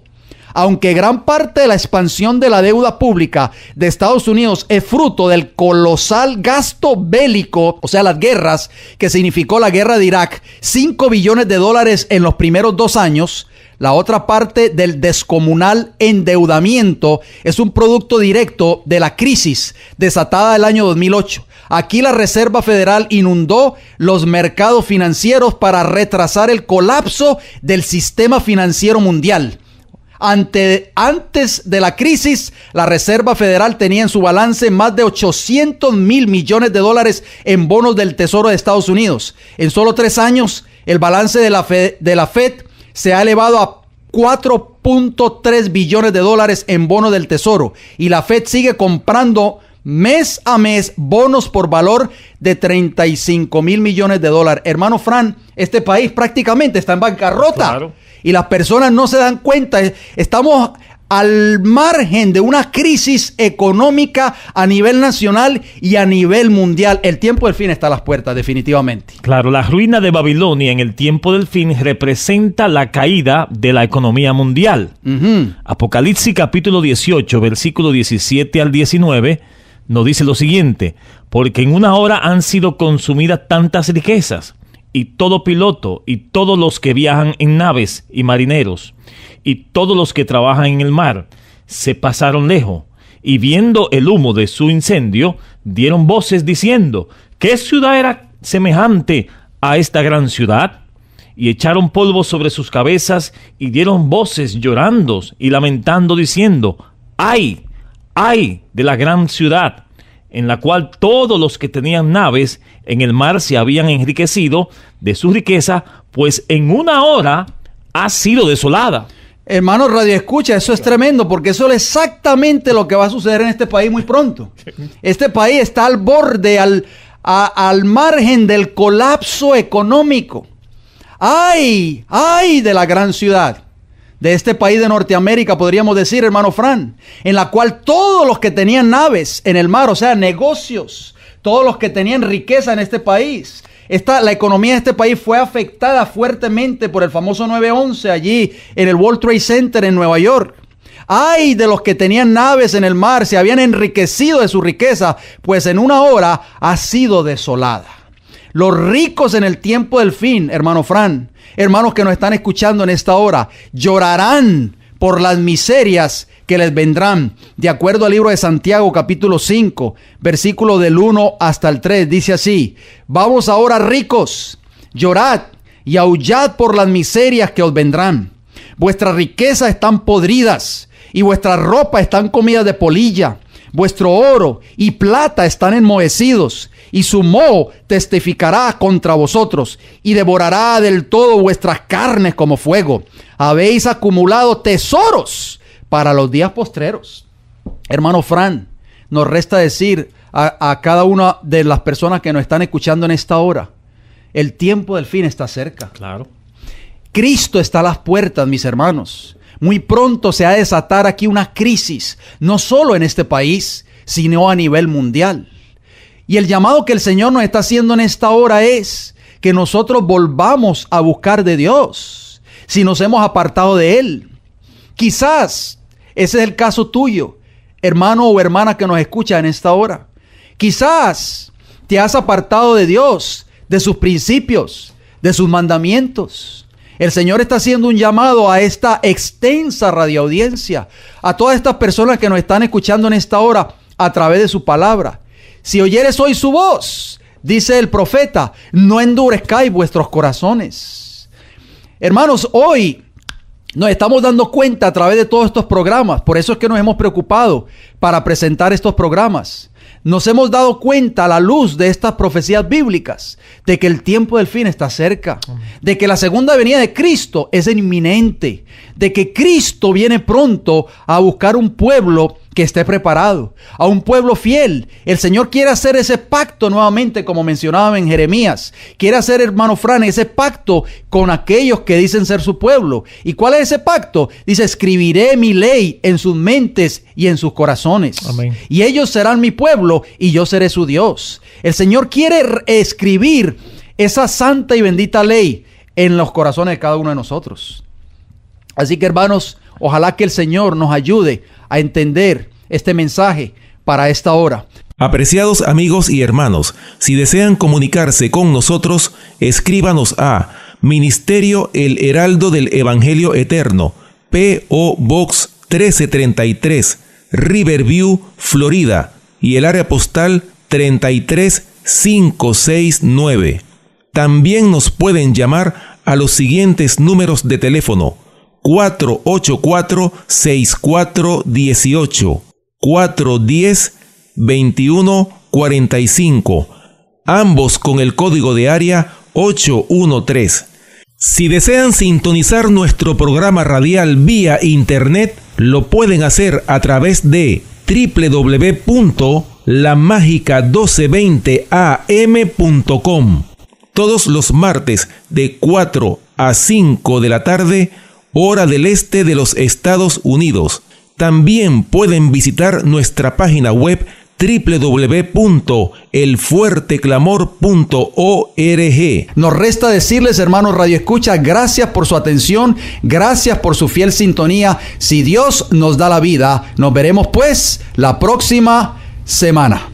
Aunque gran parte de la expansión de la deuda pública de Estados Unidos es fruto del colosal gasto bélico, o sea, las guerras, que significó la guerra de Irak, 5 billones de dólares en los primeros 2 años, la otra parte del descomunal endeudamiento es un producto directo de la crisis desatada el año 2008. Aquí la Reserva Federal inundó los mercados financieros para retrasar el colapso del sistema financiero mundial. Antes de la crisis, la Reserva Federal tenía en su balance más de 800,000 millones de dólares en bonos del Tesoro de Estados Unidos. En solo 3 años, el balance de la Fed se ha elevado a 4.3 billones de dólares en bonos del Tesoro. Y la Fed sigue comprando mes a mes bonos por valor de 35,000 millones de dólares. Hermano Fran, este país prácticamente está en bancarrota. Claro. Y las personas no se dan cuenta. Estamos al margen de una crisis económica a nivel nacional y a nivel mundial. El tiempo del fin está a las puertas, definitivamente. Claro, la ruina de Babilonia en el tiempo del fin representa la caída de la economía mundial. Apocalipsis capítulo 18, versículo 17 al 19, nos dice lo siguiente: porque en una hora han sido consumidas tantas riquezas, y todo piloto, y todos los que viajan en naves, y marineros, y todos los que trabajan en el mar, se pasaron lejos, y viendo el humo de su incendio, dieron voces diciendo: ¿qué ciudad era semejante a esta gran ciudad? Y echaron polvo sobre sus cabezas, y dieron voces llorando y lamentando, diciendo: ¡ay, ay de la gran ciudad! En la cual todos los que tenían naves en el mar se habían enriquecido de su riqueza, pues en una hora ha sido desolada. Hermanos Radio Escucha, eso es tremendo, porque eso es exactamente lo que va a suceder en este país muy pronto. Este país está al borde, al margen del colapso económico. ¡Ay! ¡Ay de la gran ciudad! De este país de Norteamérica, podríamos decir, hermano Fran, en la cual todos los que tenían naves en el mar, o sea, negocios, todos los que tenían riqueza en este país, la economía de este país fue afectada fuertemente por el famoso 9/11 allí en el World Trade Center en Nueva York. ¡Ay de los que tenían naves en el mar, se habían enriquecido de su riqueza, pues en una hora ha sido desolada! Los ricos en el tiempo del fin, hermano Fran, hermanos que nos están escuchando en esta hora, llorarán por las miserias que les vendrán. De acuerdo al libro de Santiago, capítulo 5, versículo del 1 hasta el 3, dice así: vamos ahora, ricos, llorad y aullad por las miserias que os vendrán. Vuestras riquezas están podridas y vuestras ropas están comidas de polilla. Vuestro oro y plata están enmohecidos, y su moho testificará contra vosotros, y devorará del todo vuestras carnes como fuego. Habéis acumulado tesoros para los días postreros. Hermano Fran, nos resta decir a cada una de las personas que nos están escuchando en esta hora: el tiempo del fin está cerca. Claro. Cristo está a las puertas, mis hermanos. muy pronto se ha de desatar aquí una crisis, no solo en este país, sino a nivel mundial. Y el llamado que el Señor nos está haciendo en esta hora es que nosotros volvamos a buscar de Dios, si nos hemos apartado de Él. Quizás ese es el caso tuyo, hermano o hermana que nos escucha en esta hora. Quizás te has apartado de Dios, de sus principios, de sus mandamientos. El Señor está haciendo un llamado a esta extensa radioaudiencia, a todas estas personas que nos están escuchando en esta hora a través de su palabra. Si oyeres hoy su voz, dice el profeta, no endurezcáis vuestros corazones. Hermanos, hoy nos estamos dando cuenta a través de todos estos programas, por eso es que nos hemos preocupado para presentar estos programas. Nos hemos dado cuenta a la luz de estas profecías bíblicas de que el tiempo del fin está cerca, de que la segunda venida de Cristo es inminente, de que Cristo viene pronto a buscar un pueblo que esté preparado, a un pueblo fiel. El Señor quiere hacer ese pacto nuevamente, como mencionaba en Jeremías. Quiere hacer, hermano Fran, ese pacto con aquellos que dicen ser su pueblo. ¿Y cuál es ese pacto? Dice, escribiré mi ley en sus mentes y en sus corazones. Amén. Y ellos serán mi pueblo y yo seré su Dios. El Señor quiere escribir esa santa y bendita ley en los corazones de cada uno de nosotros. Así que, hermanos, ojalá que el Señor nos ayude a entender este mensaje para esta hora. Apreciados amigos y hermanos, si desean comunicarse con nosotros, escríbanos a Ministerio El Heraldo del Evangelio Eterno, P.O. Box 1333, Riverview, Florida, y el área postal 33569. También nos pueden llamar a los siguientes números de teléfono: 484-6418, 410-2145, ambos con el código de área 813. Si desean sintonizar nuestro programa radial vía internet, lo pueden hacer a través de www.lamagica1220am.com. Todos los martes de 4 a 5 de la tarde, hora del este de los Estados Unidos. También pueden visitar nuestra página web www.elfuerteclamor.org. Nos resta decirles, hermanos Radio Escucha, gracias por su atención, gracias por su fiel sintonía. Si Dios nos da la vida, nos veremos pues la próxima semana.